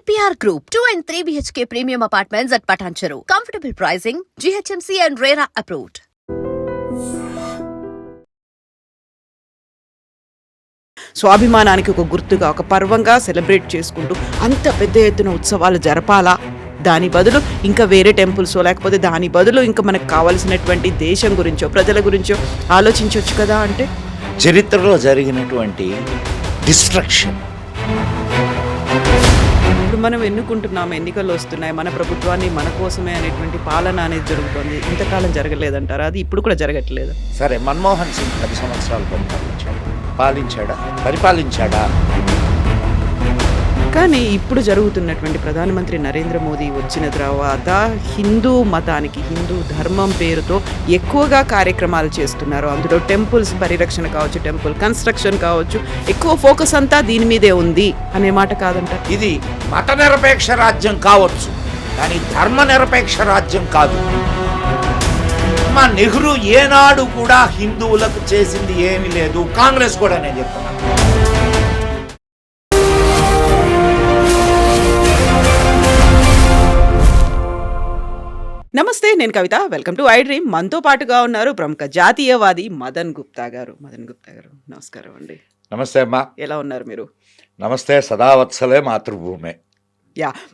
EPR Group, 2 and 3 BHK premium apartments at Patancheru. Comfortable pricing, GHMC and RERA approved. స్వాభిమానానికి ఒక గుర్తుగా ఒక పర్వంగా celebrate చేసుకుంటూ అంత పెద్ద ఎత్తున ఉత్సవాలు జరపాలా? దాని బదులు ఇంకా వేరే టెంపుల్సో లేకపోతే దాని బదులు ఇంకా మనకు కావాల్సినటువంటి దేశం గురించో ప్రజల గురించో ఆలోచించవచ్చు కదా. అంటే చరిత్రలో జరిగినటువంటి డిస్ట్రక్షన్. ఇప్పుడు మనం ఎన్నుకుంటున్నాం, ఎన్నికలు వస్తున్నాయి, మన ప్రభుత్వాన్ని మన కోసమే అనేటువంటి పాలన అనేది జరుగుతుంది. ఇంతకాలం జరగలేదంటారా? అది ఇప్పుడు కూడా జరగట్లేదు. సరే, మన్మోహన్ సింగ్ 10 సంవత్సరాలు పరిపాలించాడా? కానీ ఇప్పుడు జరుగుతున్నటువంటి ప్రధానమంత్రి నరేంద్ర మోదీ వచ్చిన తర్వాత హిందూ మతానికి, హిందూ ధర్మం పేరుతో ఎక్కువగా కార్యక్రమాలు చేస్తున్నారు. అందులో టెంపుల్స్ పరిరక్షణ కావచ్చు, టెంపుల్ కన్స్ట్రక్షన్ కావచ్చు, ఎక్కువ ఫోకస్ అంతా దీని మీదే ఉంది అనే మాట కాదంట. ఇది మత నిరపేక్ష రాజ్యం కావచ్చు, కానీ ధర్మ నిరపేక్ష రాజ్యం కాదు. మా నెహ్రూ ఏనాడు కూడా హిందువులకు చేసింది ఏమీ లేదు. కాంగ్రెస్ కూడా నేను చెప్తున్నాను. నమస్తే, నేను Kavitha. Welcome to iDream. మనతో పాటుగా ఉన్నారు ప్రముఖ జాతీయవాది మదన్ గుప్తా గారు. నమస్కారం అండి. నమస్తే అమ్మా. ఎలా ఉన్నారు మీరు? నమస్తే. సదావత్సలే మాతృభూమే.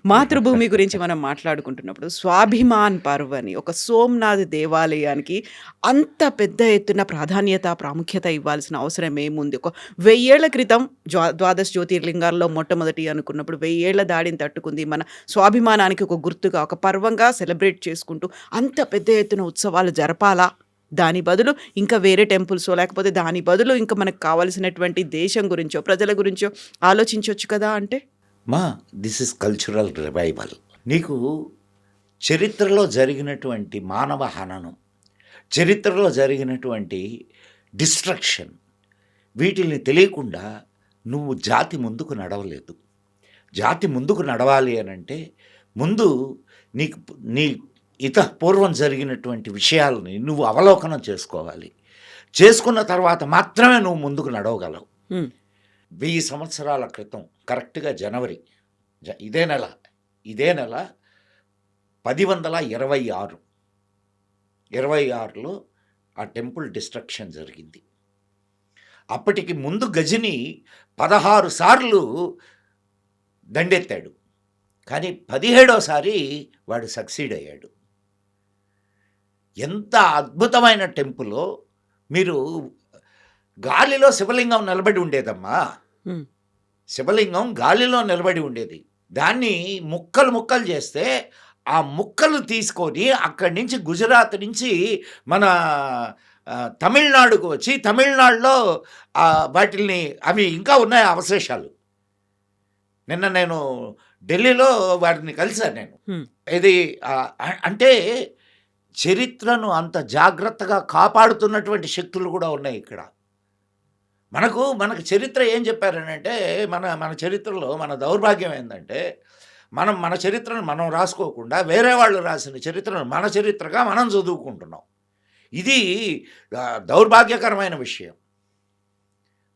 మాతృభూమి గురించి మనం మాట్లాడుకుంటున్నప్పుడు స్వాభిమాన్ పర్వ్ అని ఒక సోమనాథ్ దేవాలయానికి అంత పెద్ద ఎత్తున ప్రాధాన్యత, ప్రాముఖ్యత ఇవ్వాల్సిన అవసరం ఏముంది? ఒక 1000 ఏళ్ల క్రితం ద్వాదశ జ్యోతిర్లింగాల్లో మొట్టమొదటి అనుకున్నప్పుడు 1000 ఏళ్ల దాడిని తట్టుకుంది. మన స్వాభిమానానికి ఒక గుర్తుగా ఒక పర్వంగా సెలబ్రేట్ చేసుకుంటూ అంత పెద్ద ఎత్తున ఉత్సవాలు జరపాలా? దాని బదులు ఇంకా వేరే టెంపుల్సో లేకపోతే దాని బదులు ఇంకా మనకు కావాల్సినటువంటి దేశం గురించో ప్రజల గురించో ఆలోచించవచ్చు కదా. అంటే దిస్ ఇస్ కల్చరల్ రివైవల్. నీకు చరిత్రలో జరిగినటువంటి మానవ హననం, చరిత్రలో జరిగినటువంటి డిస్ట్రక్షన్, వీటిని తెలియకుండా నువ్వు జాతి ముందుకు నడవలేదు. జాతి ముందుకు నడవాలి అని అంటే ముందు నీ పూర్వం జరిగినటువంటి విషయాలని నువ్వు అవలోకనం చేసుకోవాలి. చేసుకున్న తర్వాత మాత్రమే నువ్వు ముందుకు నడవగలవు. 1000 సంవత్సరాల క్రితం కరెక్ట్గా జనవరి ఇదే నెల 1026లో ఆ టెంపుల్ డిస్ట్రక్షన్ జరిగింది. అప్పటికి ముందు గజని 16 సార్లు దండెత్తాడు, కానీ 17వసారి వాడు సక్సీడ్ అయ్యాడు. ఎంత అద్భుతమైన టెంపుల్లో! మీరు గాలిలో శివలింగం నిలబడి ఉండేదమ్మా. శివలింగం గాలిలో నిలబడి ఉండేది. దాన్ని ముక్కలు చేస్తే ఆ ముక్కలు తీసుకొని అక్కడి నుంచి గుజరాత్ నుంచి మన తమిళనాడుకు వచ్చి తమిళనాడులో వాటిల్ని అవి ఇంకా ఉన్నాయి అవశేషాలు. నిన్న నేను ఢిల్లీలో వాటిని కలిశాను నేను. ఇది అంటే చరిత్రను అంత జాగ్రత్తగా కాపాడుతున్నటువంటి శక్తులు కూడా ఉన్నాయి ఇక్కడ. మనకు చరిత్ర ఏం చెప్పారనంటే, మన చరిత్రలో మన దౌర్భాగ్యం ఏంటంటే, మన చరిత్రను మనం రాసుకోకుండా వేరే వాళ్ళు రాసిన చరిత్రను మన చరిత్రగా మనం చదువుకుంటున్నాం. ఇది దౌర్భాగ్యకరమైన విషయం.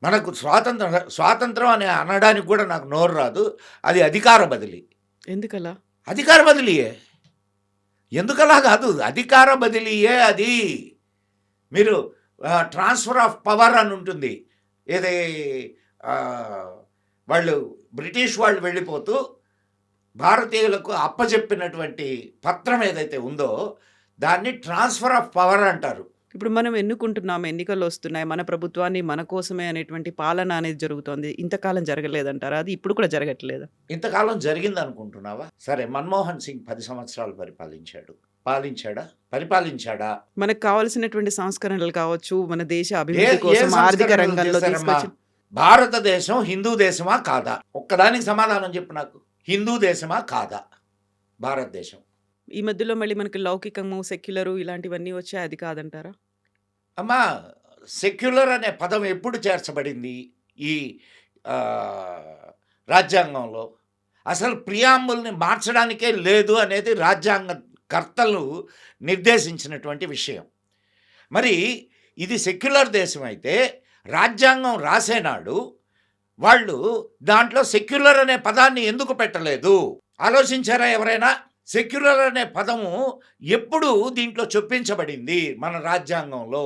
మనకు స్వాతంత్రం అని అనడానికి కూడా నాకు నోరు రాదు. అది అధికార బదిలీ. ఎందుకలా? అధికార బదిలీయే. ఎందుకలా కాదు, అధికార బదిలీయే అది. మీరు ట్రాన్స్ఫర్ ఆఫ్ పవర్ అని ఉంటుంది. ఏదే బ్రిటిష్ వాళ్ళు వెళ్ళిపోతూ భారతీయులకు అప్పచెప్పినటువంటి పత్రం ఏదైతే ఉందో దాన్ని ట్రాన్స్ఫర్ ఆఫ్ పవర్ అంటారు. ఇప్పుడు మనం ఎన్నుకుంటున్నాం, ఎన్నికలు వస్తున్నాయి, మన ప్రభుత్వాన్ని మన కోసమే అనేటువంటి పాలన అనేది జరుగుతోంది. ఇంతకాలం జరగలేదంటారా? అది ఇప్పుడు కూడా జరగట్లేదు. ఇంతకాలం జరిగింది అనుకుంటున్నావా? సరే, మన్మోహన్ సింగ్ 10 సంవత్సరాలు పరిపాలించాడా? మనకు కావాల్సినటువంటి సంస్కరణలు కావచ్చు, మన దేశ అభివృద్ధి కోసం ఆర్థిక రంగంలో భారతదేశం హిందూ దేశమా కాదా? ఒక్కదానికి సమాధానం చెప్పు నాకు. హిందూ దేశమా కాదా భారతదేశం? ఈ మధ్యలో మళ్ళీ మనకి లౌకికము, సెక్యులరు ఇలాంటివన్నీ వచ్చాయి. అది కాదంటారా? అమ్మా, సెక్యులర్ అనే పదం ఎప్పుడు చేర్చబడింది ఈ రాజ్యాంగంలో? అసలు ప్రియాంబుల్ని మార్చడానికే లేదు అనేది రాజ్యాంగ కర్తలు నిర్దేశించినటువంటి విషయం. మరి ఇది సెక్యులర్ దేశం అయితే రాజ్యాంగం రాసేనాడు వాళ్ళు దాంట్లో సెక్యులర్ అనే పదాన్ని ఎందుకు పెట్టలేదు? ఆలోచించారా ఎవరైనా? సెక్యులర్ అనే పదము ఎప్పుడు దీంట్లో చొప్పించబడింది? మన రాజ్యాంగంలో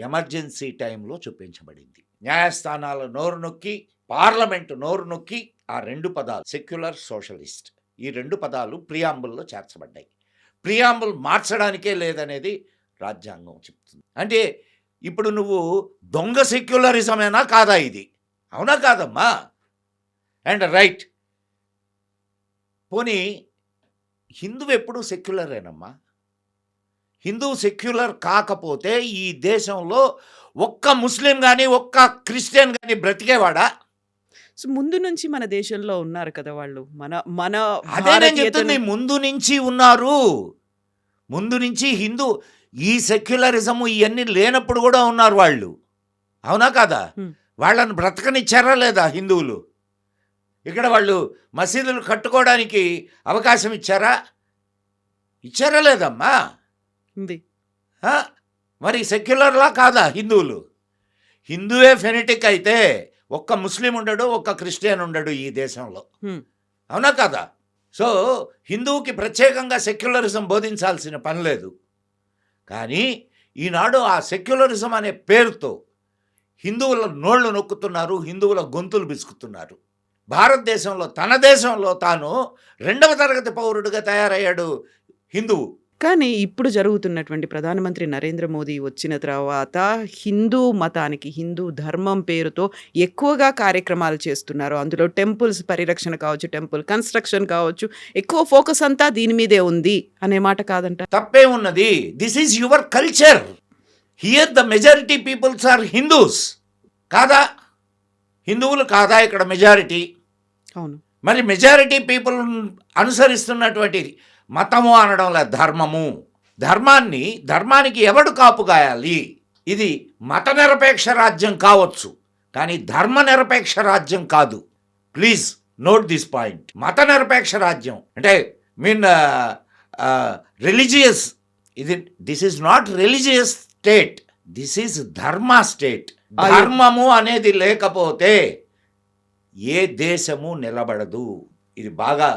ఎమర్జెన్సీ టైంలో చొప్పించబడింది. న్యాయస్థానాల నోరు నొక్కి, పార్లమెంటు నోరు నొక్కి ఆ 2 పదాలు సెక్యులర్, సోషలిస్ట్, ఈ 2 పదాలు ప్రియాంబుల్లో చేర్చబడ్డాయి. ప్రియాంబుల్ మార్చడానికే లేదనేది రాజ్యాంగం చెప్తుంది. అంటే ఇప్పుడు నువ్వు దొంగ సెక్యులరిజమేనా కాదా ఇది? అవునా కాదమ్మా? అండ్ రైట్, పోనీ హిందువు ఎప్పుడు సెక్యులరేనమ్మా. హిందువు సెక్యులర్ కాకపోతే ఈ దేశంలో ఒక్క ముస్లిం కానీ ఒక్క క్రిస్టియన్ కానీ బ్రతికేవాడా? సో ముందు నుంచి మన దేశంలో ఉన్నారు కదా వాళ్ళు. మన మన అదే నేను భారతీయతను చెప్తుంది, ముందు నుంచి ఉన్నారు. ముందు నుంచి హిందూ ఈ సెక్యులరిజము ఇవన్నీ లేనప్పుడు కూడా ఉన్నారు వాళ్ళు. అవునా కాదా? హ్మ్. వాళ్ళని బ్రతకనిచ్చారా లేదా హిందువులు? ఇక్కడ వాళ్ళు మసీదులు కట్టుకోవడానికి అవకాశం ఇచ్చారా? ఇచ్చారా లేదమ్మా? ఉంది. ఆ? మరి సెక్యులర్లా కాదా హిందువులు? హిందువే ఫెనటిక్ అయితే ఒక్క ముస్లిం ఉండడు, ఒక్క క్రిస్టియన్ ఉండడు ఈ దేశంలో. హ్మ్. అవునా కదా? సో హిందువుకి ప్రత్యేకంగా సెక్యులరిజం బోధించాల్సిన పని లేదు. కానీ ఈనాడు ఆ సెక్యులరిజం అనే పేరుతో హిందువుల నోళ్లు నొక్కుతున్నారు, హిందువుల గొంతులు బిసుకుతున్నారు. భారతదేశంలో తన దేశంలో తాను 2వ తరగతి పౌరుడిగా తయారయ్యాడు హిందువు. కానీ ఇప్పుడు జరుగుతున్నటువంటి ప్రధానమంత్రి నరేంద్ర మోదీ వచ్చిన తర్వాత హిందూ మతానికి, హిందూ ధర్మం పేరుతో ఎక్కువగా కార్యక్రమాలు చేస్తున్నారు. అందులో టెంపుల్స్ పరిరక్షణ కావచ్చు, టెంపుల్ కన్స్ట్రక్షన్ కావచ్చు, ఎక్కువ ఫోకస్ అంతా దీని మీదే ఉంది అనే మాట కాదంట. తప్పే ఉన్నది. This is your culture. Here the majority peoples are Hindus. కాదా? హిందువులు కాదా ఇక్కడ మెజారిటీ? అవును. మరి మెజారిటీ పీపుల్ అనుసరిస్తున్నటువంటి మతము అనడం లేదు, ధర్మము. ధర్మానికి ఎవడు కాపు కాయాలి? ఇది మత నిరపేక్ష రాజ్యం కావచ్చు, కానీ ధర్మ నిరపేక్ష రాజ్యం కాదు. Please note this point. మత నిరపేక్ష రాజ్యం అంటే religious, this is not religious state, this is ధర్మ స్టేట్. ధర్మము అనేది లేకపోతే ఏ దేశము నిలబడదు. ఇది బాగా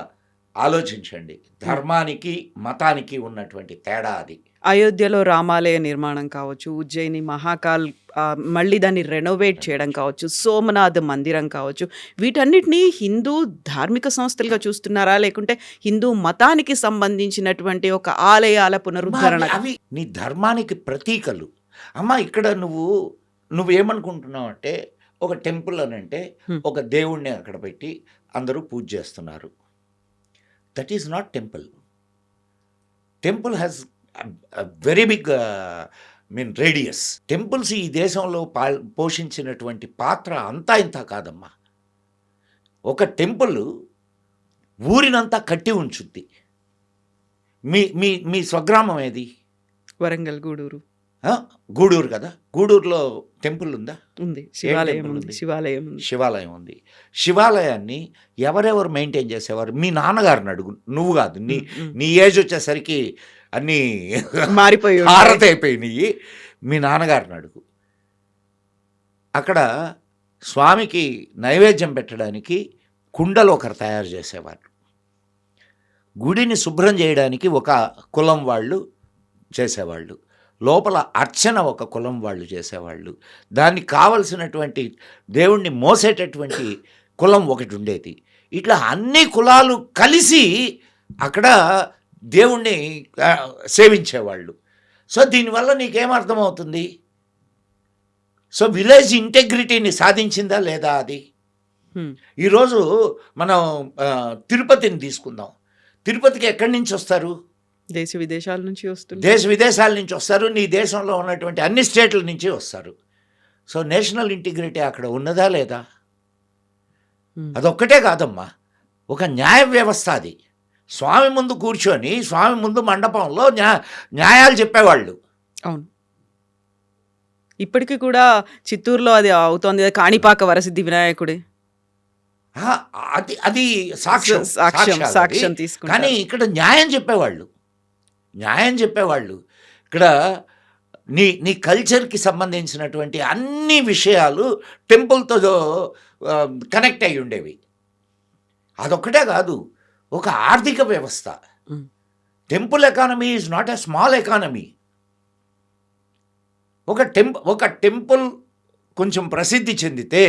ఆలోచించండి. ధర్మానికి మతానికి ఉన్నటువంటి తేడా అది. అయోధ్యలో రామాలయ నిర్మాణం కావచ్చు, ఉజ్జయిని మహాకాల్ మళ్ళీ దాన్ని రెనోవేట్ చేయడం కావచ్చు, సోమనాథ్ మందిరం కావచ్చు, వీటన్నిటినీ హిందూ ధార్మిక సంస్థలుగా చూస్తున్నారా, లేకుంటే హిందూ మతానికి సంబంధించినటువంటి ఒక ఆలయాల పునరుద్ధరణ? అవి నీ ధర్మానికి ప్రతీకలు. అమ్మా, ఇక్కడ నువ్వేమనుకుంటున్నావు అంటే ఒక టెంపుల్ అని అంటే ఒక దేవుణ్ణి అక్కడ పెట్టి అందరూ పూజ చేస్తున్నారు. That is not temple. Temple has very big radius. Temples ఈ దేశంలో పోషించినటువంటి పాత్ర అంతా ఇంత కాదమ్మా. ఒక టెంపుల్ ఊరినంతా కట్టి ఉంచుద్ది. మీ స్వగ్రామం ఏది? వరంగల్, గూడూరు. గూడూరు కదా. గూడూరులో టెంపుల్ ఉందా? ఉంది. శివాలయం టెంపుల్ ఉంది. ఉంది? శివాలయం ఉంది. శివాలయాన్ని ఎవరెవరు మెయింటైన్ చేసేవారు? మీ నాన్నగారిని అడుగు, నువ్వు కాదు. నీ ఏజ్ వచ్చేసరికి అన్నీ మారిపోయి హారతైపోయినాయి. మీ నాన్నగారిని అడుగు. అక్కడ స్వామికి నైవేద్యం పెట్టడానికి కుండలు ఒకరు తయారు చేసేవారు. గుడిని శుభ్రం చేయడానికి ఒక కులం వాళ్ళు చేసేవాళ్ళు. లోపల అర్చన ఒక కులం వాళ్ళు చేసేవాళ్ళు. దానికి కావలసినటువంటి దేవుణ్ణి మోసేటటువంటి కులం ఒకటి ఉండేది. ఇట్లా అన్ని కులాలు కలిసి అక్కడ దేవుణ్ణి సేవించేవాళ్ళు. సో దీనివల్ల నీకేమర్థమవుతుంది? సో విలేజ్ ఇంటెగ్రిటీని సాధించిందా లేదా అది? ఈరోజు మనం తిరుపతిని తీసుకుందాం. తిరుపతికి ఎక్కడి నుంచి వస్తారు? దేశ విదేశాల నుంచి వస్తారు. దేశ విదేశాల నుంచి వస్తారు. నీ దేశంలో ఉన్నటువంటి అన్ని స్టేట్ల నుంచి వస్తారు. సో నేషనల్ ఇంటిగ్రిటీ అక్కడ ఉన్నదా లేదా? అదొక్కటే కాదమ్మా, ఒక న్యాయ వ్యవస్థ అది. స్వామి ముందు కూర్చొని, స్వామి ముందు మండపంలో న్యాయాలు చెప్పేవాళ్ళు. అవును. ఇప్పటికీ కూడా చిత్తూరులో అది అవుతోంది. కాణిపాక వరసిద్ధి వినాయకుడే. అది సాక్ష్యం తీసుకుంటారు. కానీ ఇక్కడ న్యాయం చెప్పేవాళ్ళు. ఇక్కడ నీ కల్చర్కి సంబంధించినటువంటి అన్ని విషయాలు టెంపుల్తో కనెక్ట్ అయి ఉండేవి. అదొక్కటే కాదు, ఒక ఆర్థిక వ్యవస్థ. Temple economy is not a small economy. ఒక టెంపుల్ కొంచెం ప్రసిద్ధి చెందితే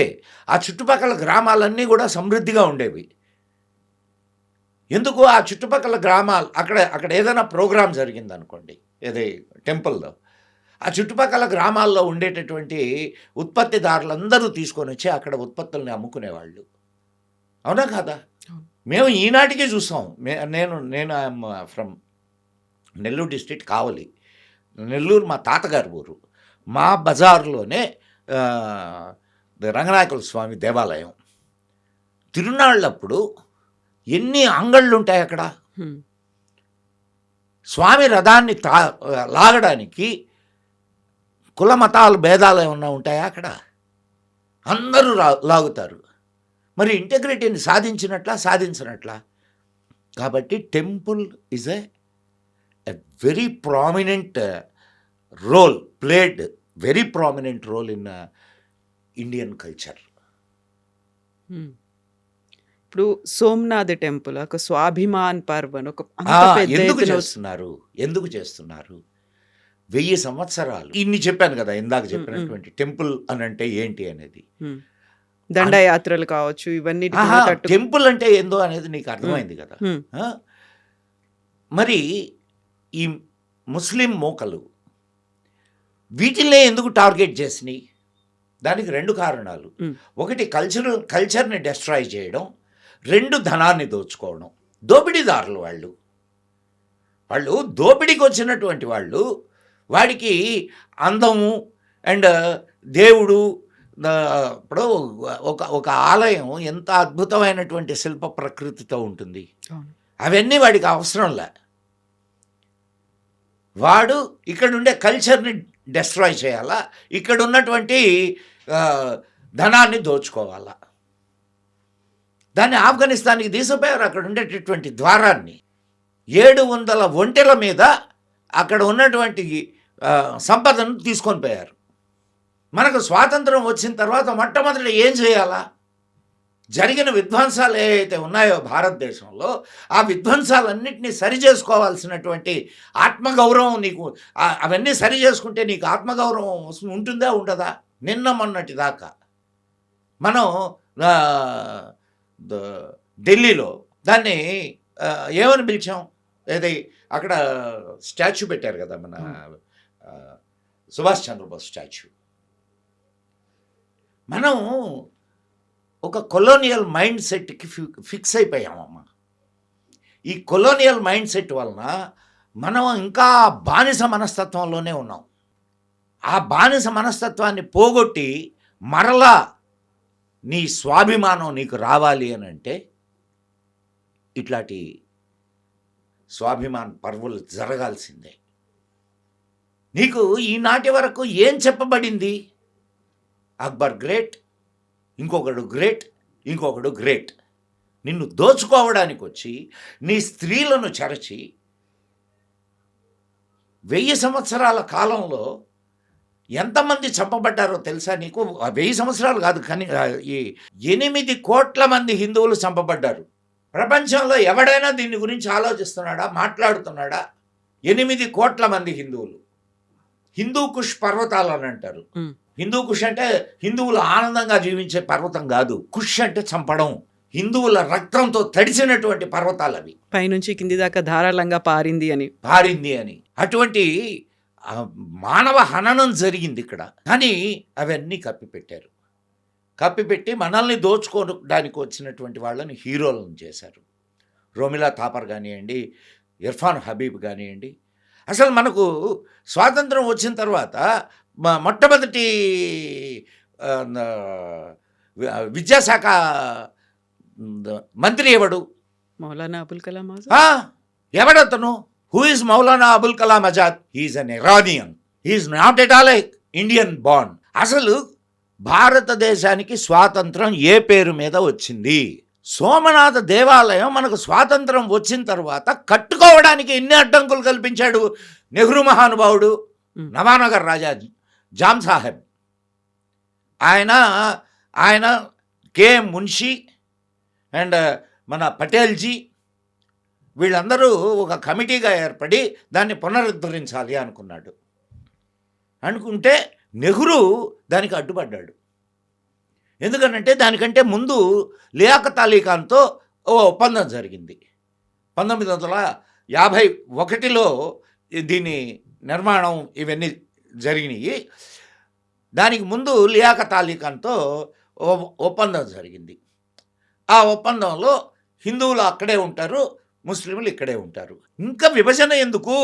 ఆ చుట్టుపక్కల గ్రామాలన్నీ కూడా సమృద్ధిగా ఉండేవి. ఎందుకు? ఆ చుట్టుపక్కల గ్రామాలు అక్కడ ఏదైనా ప్రోగ్రాం జరిగిందనుకోండి, ఏదే టెంపుల్లో, ఆ చుట్టుపక్కల గ్రామాల్లో ఉండేటటువంటి ఉత్పత్తిదారులందరూ తీసుకొని వచ్చి అక్కడ ఉత్పత్తుల్ని అమ్ముకునేవాళ్ళు. అవునా కాదా? మేము ఈనాటికి చూస్తాం. నేను ఐఎమ్ ఫ్రమ్ నెల్లూరు డిస్ట్రిక్ట్, కావలి. నెల్లూరు మా తాతగారి ఊరు. మా బజార్లోనే రంగనాయకుల స్వామి దేవాలయం. తిరునాళ్ళప్పుడు ఎన్ని అంగళ్ళు ఉంటాయి అక్కడ. స్వామి రథాన్ని లాగడానికి కుల మతాలు భేదాలు ఏమన్నా ఉంటాయా అక్కడ? అందరూ లాగుతారు. మరి ఇంటెగ్రిటీని సాధించినట్లా? కాబట్టి temple is a very prominent role played, very prominent role in Indian culture. ఇప్పుడు సోమనాథ్ టెంపుల్ ఒక స్వాభిమాన్ పర్వ్ అని ఒక ఎందుకు చేస్తున్నారు? 1000 సంవత్సరాలు ఇన్ని చెప్పాను కదా ఇందాక చెప్పినటువంటి టెంపుల్ అని అంటే ఏంటి అనేది. దండయాత్రలు కావచ్చు, ఇవన్నీ టెంపుల్ అంటే ఏందో అనేది నీకు అర్థమైంది కదా. మరి ఈ ముస్లిం మోకలు వీటిల్నే ఎందుకు టార్గెట్ చేసినాయి? దానికి 2 కారణాలు. ఒకటి కల్చర్ని డెస్ట్రాయ్ చేయడం, 2 ధనాన్ని దోచుకోవడం. దోపిడీదారులు వాళ్ళు దోపిడీకి వచ్చినటువంటి వాళ్ళు. వాడికి అందము అండ్ దేవుడు. ఇప్పుడు ఒక ఆలయం ఎంత అద్భుతమైనటువంటి శిల్ప ప్రకృతితో ఉంటుంది, అవన్నీ వాడికి అవసరంలే. వాడు ఇక్కడ ఉండే కల్చర్ని డెస్ట్రాయ్ చేయాలా, ఇక్కడ ఉన్నటువంటి ధనాన్ని దోచుకోవాలా. దాన్ని ఆఫ్ఘనిస్తాన్కి తీసుకుపోయారు. అక్కడ ఉండేటటువంటి ద్వారాన్ని 700 ఒంటెల మీద అక్కడ ఉన్నటువంటి సంపదను తీసుకొని పోయారు. మనకు స్వాతంత్రం వచ్చిన తర్వాత మొట్టమొదటి ఏం చేయాలా? జరిగిన విధ్వంసాలు ఏవైతే ఉన్నాయో భారతదేశంలో, ఆ విధ్వంసాలన్నింటినీ సరి చేసుకోవాల్సినటువంటి ఆత్మగౌరవం నీకు, అవన్నీ సరి చేసుకుంటే నీకు ఆత్మగౌరవం ఉంటుందా ఉండదా? నిన్న మొన్నటి దాకా మనం ఢిల్లీలో దాన్ని ఏమని పిలిచాం? ఏది అక్కడ స్టాచ్యూ పెట్టారు కదా, మన సుభాష్ చంద్రబోస్ స్టాచ్యూ. మనం ఒక కొలోనియల్ మైండ్ సెట్కి ఫిక్స్ అయిపోయామమ్మా. ఈ కొలోనియల్ మైండ్ సెట్ వలన మనం ఇంకా బానిస మనస్తత్వంలోనే ఉన్నాం. ఆ బానిస మనస్తత్వాన్ని పోగొట్టి మరలా నీ స్వాభిమానం నీకు రావాలి అని అంటే ఇట్లాంటి స్వాభిమాన్ పర్వులు జరగాల్సిందే. నీకు ఈనాటి వరకు ఏం చెప్పబడింది? అక్బర్ గ్రేట్, ఇంకొకడు గ్రేట్, ఇంకొకడు గ్రేట్. నిన్ను దోచుకోవడానికి వచ్చి నీ స్త్రీలను చెరచి 1000 సంవత్సరాల కాలంలో ఎంతమంది చంపబడ్డారో తెలుసా నీకు? 1000 సంవత్సరాలు కాదు, కానీ 8 కోట్ల మంది హిందువులు చంపబడ్డారు. ప్రపంచంలో ఎవడైనా దీని గురించి ఆలోచిస్తున్నాడా, మాట్లాడుతున్నాడా? 8 కోట్ల మంది హిందువులు. హిందూ కుష్ పర్వతాలు అని అంటారు. హిందూ కుష్ అంటే హిందువులు ఆనందంగా జీవించే పర్వతం కాదు. కుష్ అంటే చంపడం. హిందువుల రక్తంతో తడిసినటువంటి పర్వతాలు అవి. పైనుంచి కింది దాకా ధారాళంగా పారింది అని అటువంటి మానవ హననం జరిగింది ఇక్కడ. కానీ అవన్నీ కప్పిపెట్టారు. కప్పిపెట్టి మనల్ని దోచుకోవడానికి వచ్చినటువంటి వాళ్ళని హీరోలను చేశారు. రోమిలా థాపర్ కానివ్వండి, ఇర్ఫాన్ హబీబ్ కానివ్వండి. అసలు మనకు స్వాతంత్రం వచ్చిన తర్వాత మొట్టమొదటి విద్యాశాఖ మంత్రి ఎవడు? మౌలానా అబుల్ కలాం ఆజాద్. ఎవడతను? Who is Maulana Abul Kalam Azad? He is an Iranian. He is not at all Indian born. అసలు భారతదేశానికి స్వాతంత్రం ఏ పేరు మీద వచ్చింది? సోమనాథ దేవాలయం మనకు స్వాతంత్రం వచ్చిన తర్వాత కట్టుకోవడానికి ఎన్ని అడ్డంకులు కల్పించాడు నెహ్రూ మహానుభావుడు. నవానగర్ రాజా జామ్ సాహెబ్ ఆయన మున్షి అండ్ మన పటేల్జీ వీళ్ళందరూ ఒక కమిటీగా ఏర్పడి దాన్ని పునరుద్ధరించాలి అనుకున్నాడు. అనుకుంటే నెహ్రూ దానికి అడ్డుపడ్డాడు. ఎందుకనంటే దానికంటే ముందు లియాఖత్ అలీ ఖాన్తో ఓ ఒప్పందం జరిగింది. 1951లో దీని నిర్మాణం ఇవన్నీ జరిగినాయి. దానికి ముందు లియాఖత్ అలీ ఖాన్తో ఒప్పందం జరిగింది. ఆ ఒప్పందంలో హిందువులు అక్కడే ఉంటారు, ముస్లింలు ఇక్కడే ఉంటారు. ఇంకా విభజన ఎందుకు?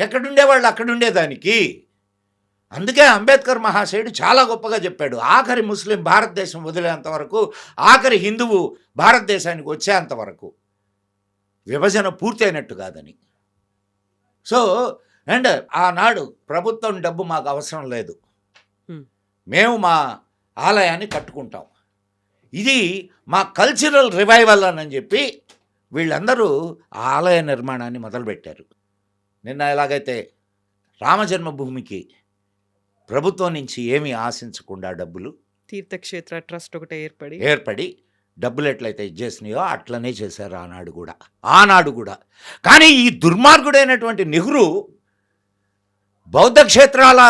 ఎక్కడుండేవాళ్ళు అక్కడుండేదానికి. అందుకే అంబేద్కర్ మహాశయుడు చాలా గొప్పగా చెప్పాడు, ఆఖరి ముస్లిం భారతదేశం వదిలేంత వరకు, ఆఖరి హిందువు భారతదేశానికి వచ్చేంత వరకు విభజన పూర్తయినట్టు కాదని. సో అండ్ ఆనాడు ప్రభుత్వం డబ్బు మాకు అవసరం లేదు, మేము మా ఆలయాన్ని కట్టుకుంటాం, ఇది మా కల్చరల్ రివైవల్ అని చెప్పి వీళ్ళందరూ ఆలయ నిర్మాణాన్ని మొదలుపెట్టారు. నిన్న ఎలాగైతే రామజన్మభూమికి ప్రభుత్వం నుంచి ఏమీ ఆశించకుండా డబ్బులు తీర్థక్షేత్ర ట్రస్ట్ ఒకటే ఏర్పడి డబ్బులు ఎట్లయితే ఇచ్చేసినాయో అట్లనే చేశారు ఆనాడు కూడా. కానీ ఈ దుర్మార్గుడైనటువంటి నెహ్రూ బౌద్ధ క్షేత్రాల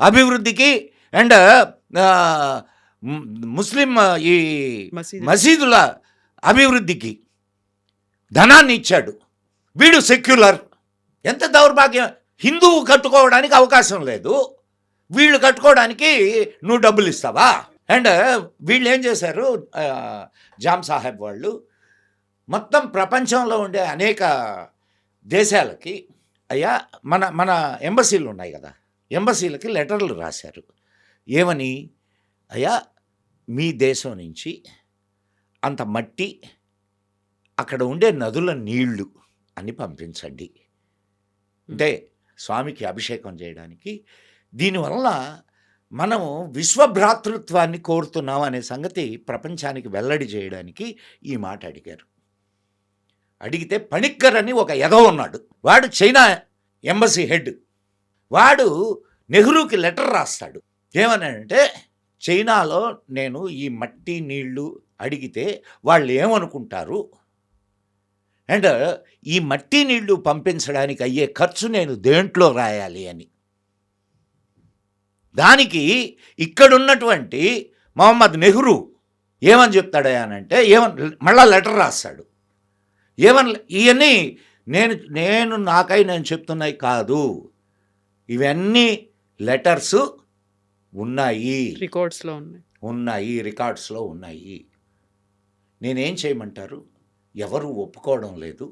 అభివృద్ధికి అండ్ ముస్లిం ఈ మసీదుల అభివృద్ధికి ధనాన్ని ఇచ్చాడు. వీడు సెక్యులర్. ఎంత దౌర్భాగ్యం! హిందువు కట్టుకోవడానికి అవకాశం లేదు, వీళ్ళు కట్టుకోవడానికి నువ్వు డబ్బులు ఇస్తావా? అండ్ వీళ్ళు ఏం చేశారు, జామ్ సాహెబ్ వాళ్ళు మొత్తం ప్రపంచంలో ఉండే అనేక దేశాలకి, అయ్యా మన ఎంబసీలు ఉన్నాయి కదా, ఎంబసీలకి లెటర్లు రాశారు. ఏమని? అయ్యా మీ దేశం నుంచి అంత మట్టి, అక్కడ ఉండే నదుల నీళ్లు అని పంపించండి, అంటే స్వామికి అభిషేకం చేయడానికి. దీనివల్ల మనము విశ్వభ్రాతృత్వాన్ని కోరుతున్నాం అనే సంగతి ప్రపంచానికి వెల్లడి చేయడానికి ఈ మాట అడిగారు. అడిగితే పణిక్కర్ అని ఒక ఎదవ ఉన్నాడు, వాడు చైనా ఎంబసీ హెడ్. వాడు నెహ్రూకి లెటర్ రాస్తాడు. ఏమనంటే, చైనాలో నేను ఈ మట్టి నీళ్లు అడిగితే వాళ్ళు ఏమనుకుంటారు, అండ్ ఈ మట్టి నీళ్లు పంపించడానికి అయ్యే ఖర్చు నేను దేంట్లో రాయాలి అని. దానికి ఇక్కడున్నటువంటి మొహమ్మద్ నెహ్రూ ఏమని చెప్తాడయానంటే, మళ్ళా లెటర్ రాస్తాడు. ఇవన్నీ నేను చెప్తున్నాయి కాదు, ఇవన్నీ లెటర్స్ ఉన్నాయి, రికార్డ్స్లో ఉన్నాయి. నేనేం చేయమంటారు? ఎవరు ఒప్పుకోవడం లేదు,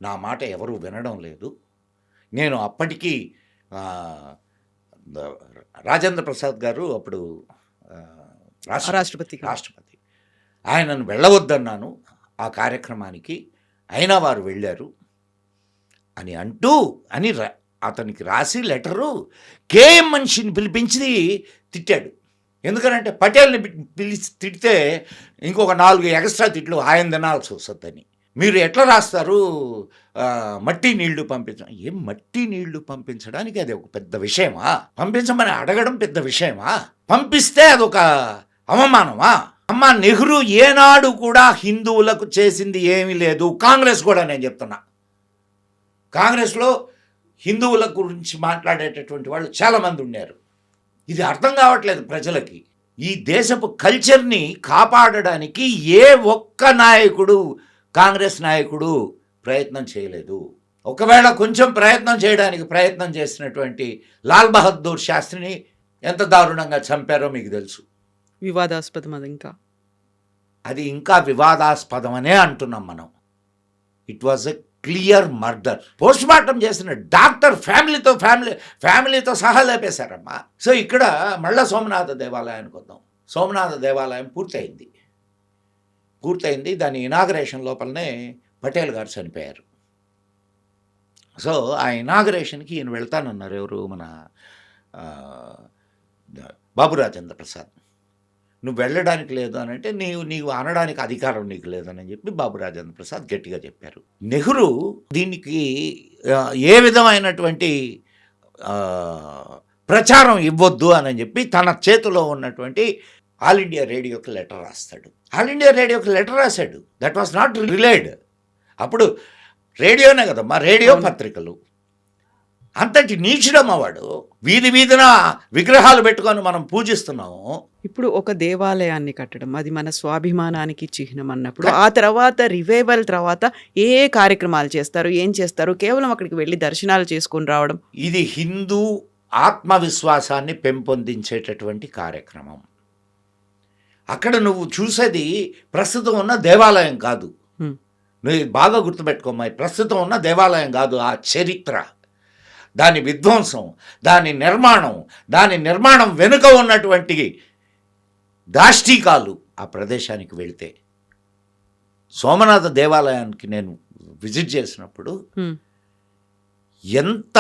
నా మాట ఎవరు వినడం లేదు. నేను అప్పటికీ రాజేంద్ర ప్రసాద్ గారు అప్పుడు రాష్ట్రపతి, ఆయనను వెళ్ళవద్దన్నాను ఆ కార్యక్రమానికి, అయినా వారు వెళ్ళారు అని అతనికి రాసి లెటరు కేఎం మనిషిని పిలిపించి తిట్టాడు. ఎందుకనంటే పటేల్ని పిలిచి తిడితే ఇంకొక 4 ఎక్స్ట్రా తిట్లు ఆయన తినాల్సి వస్తుందని. మీరు ఎట్లా రాస్తారు మట్టి నీళ్లు పంపించడం? ఏం మట్టి నీళ్లు పంపించడానికి అది ఒక పెద్ద విషయమా? పంపించమని అడగడం పెద్ద విషయమా? పంపిస్తే అదొక అవమానమా? అమ్మ, నెహ్రూ ఏనాడు కూడా హిందువులకు చేసింది ఏమీ లేదు. కాంగ్రెస్ కూడా, నేను చెప్తున్నా, కాంగ్రెస్లో హిందువుల గురించి మాట్లాడేటటువంటి వాళ్ళు చాలామంది ఉన్నారు. ఇది అర్థం కావట్లేదు ప్రజలకి. ఈ దేశపు కల్చర్ని కాపాడడానికి ఏ ఒక్క నాయకుడు, కాంగ్రెస్ నాయకుడు ప్రయత్నం చేయలేదు. ఒకవేళ కొంచెం ప్రయత్నం చేసినటువంటి లాల్ బహదూర్ శాస్త్రిని ఎంత దారుణంగా చంపారో మీకు తెలుసు. వివాదాస్పదం. అది ఇంకా వివాదాస్పదమనే అంటున్నాం మనం. It was a clear murder. Post mortem చేసిన డాక్టర్ ఫ్యామిలీతో సహా లేపేశారమ్మా. సో ఇక్కడ మళ్ళా సోమనాథ దేవాలయానికి వద్దాం. సోమనాథ దేవాలయం పూర్తయింది. దాని ఇనాగరేషన్ లోపలనే పటేల్ గారు చనిపోయారు. సో ఆ ఇనాగరేషన్కి ఈయన వెళ్తానన్నారు. ఎవరు? మన బాబు రాజేంద్ర ప్రసాద్. నువ్వు వెళ్ళడానికి లేదు అని అంటే నీవు అనడానికి అధికారం నీకు లేదని చెప్పి బాబు రాజేంద్ర ప్రసాద్ గట్టిగా చెప్పారు. నెహ్రూ దీనికి ఏ విధమైనటువంటి ప్రచారం ఇవ్వద్దు అని చెప్పి తన చేతిలో ఉన్నటువంటి ఆల్ ఇండియా రేడియోకి లెటర్ రాస్తాడు. ఆల్ ఇండియా రేడియోకి లెటర్ రాశాడు. That was not related. అప్పుడు రేడియోనే కదమ్మా, రేడియో పత్రికలు. అంతటి నీచుడమ్మ వాడు. వీధి వీధిన విగ్రహాలు పెట్టుకొని మనం పూజిస్తున్నాము. ఇప్పుడు ఒక దేవాలయాన్ని కట్టడం అది మన స్వాభిమానానికి చిహ్నం అన్నప్పుడు ఆ తర్వాత రివైవల్ తర్వాత ఏ ఏ కార్యక్రమాలు చేస్తారు, ఏం చేస్తారు? కేవలం అక్కడికి వెళ్ళి దర్శనాలు చేసుకొని రావడం ఇది హిందూ ఆత్మవిశ్వాసాన్ని పెంపొందించేటటువంటి కార్యక్రమం. అక్కడ నువ్వు చూసేది ప్రస్తుతం ఉన్న దేవాలయం కాదు. నువ్వు బాగా గుర్తుపెట్టుకోమ్మా, ప్రస్తుతం ఉన్న దేవాలయం కాదు, ఆ చరిత్ర, దాని విధ్వంసం, దాని నిర్మాణం వెనుక ఉన్నటువంటి దాష్టీకాలు. ఆ ప్రదేశానికి వెళితే సోమనాథ దేవాలయానికి నేను విజిట్ చేసినప్పుడు ఎంత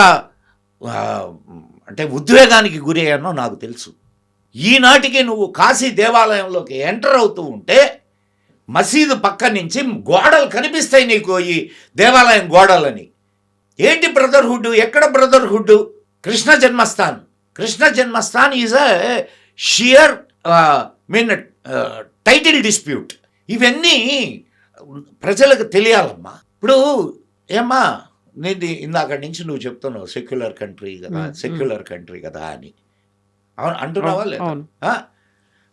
అంటే ఉద్వేగానికి గురి అయ్యానో నాకు తెలుసు. ఈనాటికి నువ్వు కాశీ దేవాలయంలోకి ఎంటర్ అవుతూ ఉంటే మసీదు పక్క నుంచి గోడలు కనిపిస్తాయి నీకు, ఈ దేవాలయం గోడలని. ఏంటి బ్రదర్హుడ్? ఎక్కడ brotherhood? Krishna Janmasthan is a shear title dispute. ఇవన్నీ ప్రజలకు తెలియాలమ్మా. ఇప్పుడు ఏమ్మా, నేను ఇందాక నుంచి నువ్వు చెప్తున్నావు సెక్యులర్ కంట్రీ కదా అని అంటున్నావా లేదా?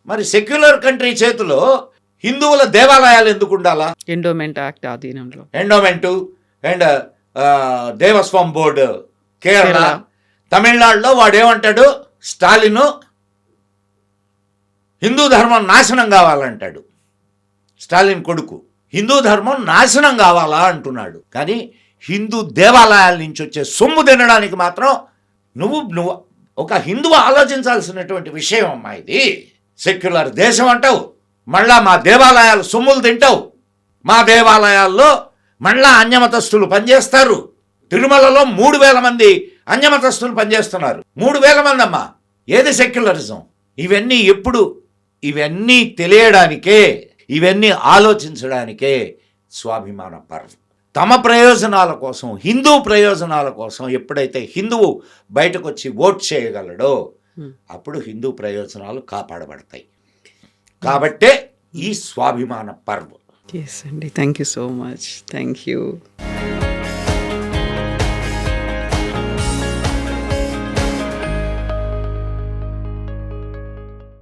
మరి సెక్యులర్ కంట్రీ చేతిలో హిందువుల దేవాలయాలు ఎందుకు ఉండాలా? ఎండోమెంట్ యాక్ట్ ఆధీనంలో endowment and Devaswom board Kerala. తమిళనాడులో వాడేమంటాడు? స్టాలిన్ హిందూ ధర్మం నాశనం కావాలంటాడు. స్టాలిన్ కొడుకు హిందూ ధర్మం నాశనం కావాలా అంటున్నాడు. కానీ హిందూ దేవాలయాల నుంచి వచ్చే సొమ్ము తినడానికి మాత్రం నువ్వు ఒక హిందువు ఆలోచించాల్సినటువంటి విషయం అమ్మా ఇది. సెక్యులర్ దేశం అంటావు, మళ్ళా మా దేవాలయాలు సొమ్ములు తింటావు. మా దేవాలయాల్లో మళ్ళా అన్యమతస్తులు పనిచేస్తారు. తిరుమలలో 3,000 మంది అన్యమతస్తులు పనిచేస్తున్నారు. 3,000 మంది అమ్మా. ఏది సెక్యులరిజం? ఇవన్నీ తెలియడానికే, ఇవన్నీ ఆలోచించడానికే స్వాభిమాన పర్వ్. తమ ప్రయోజనాల కోసం, హిందూ ప్రయోజనాల కోసం ఎప్పుడైతే హిందువు బయటకు వచ్చి ఓట్ చేయగలడో అప్పుడు హిందూ ప్రయోజనాలు కాపాడబడతాయి. కాబట్టే ఈ స్వాభిమాన పర్వ్. ఎస్ అండి, thank you so much. Thank you.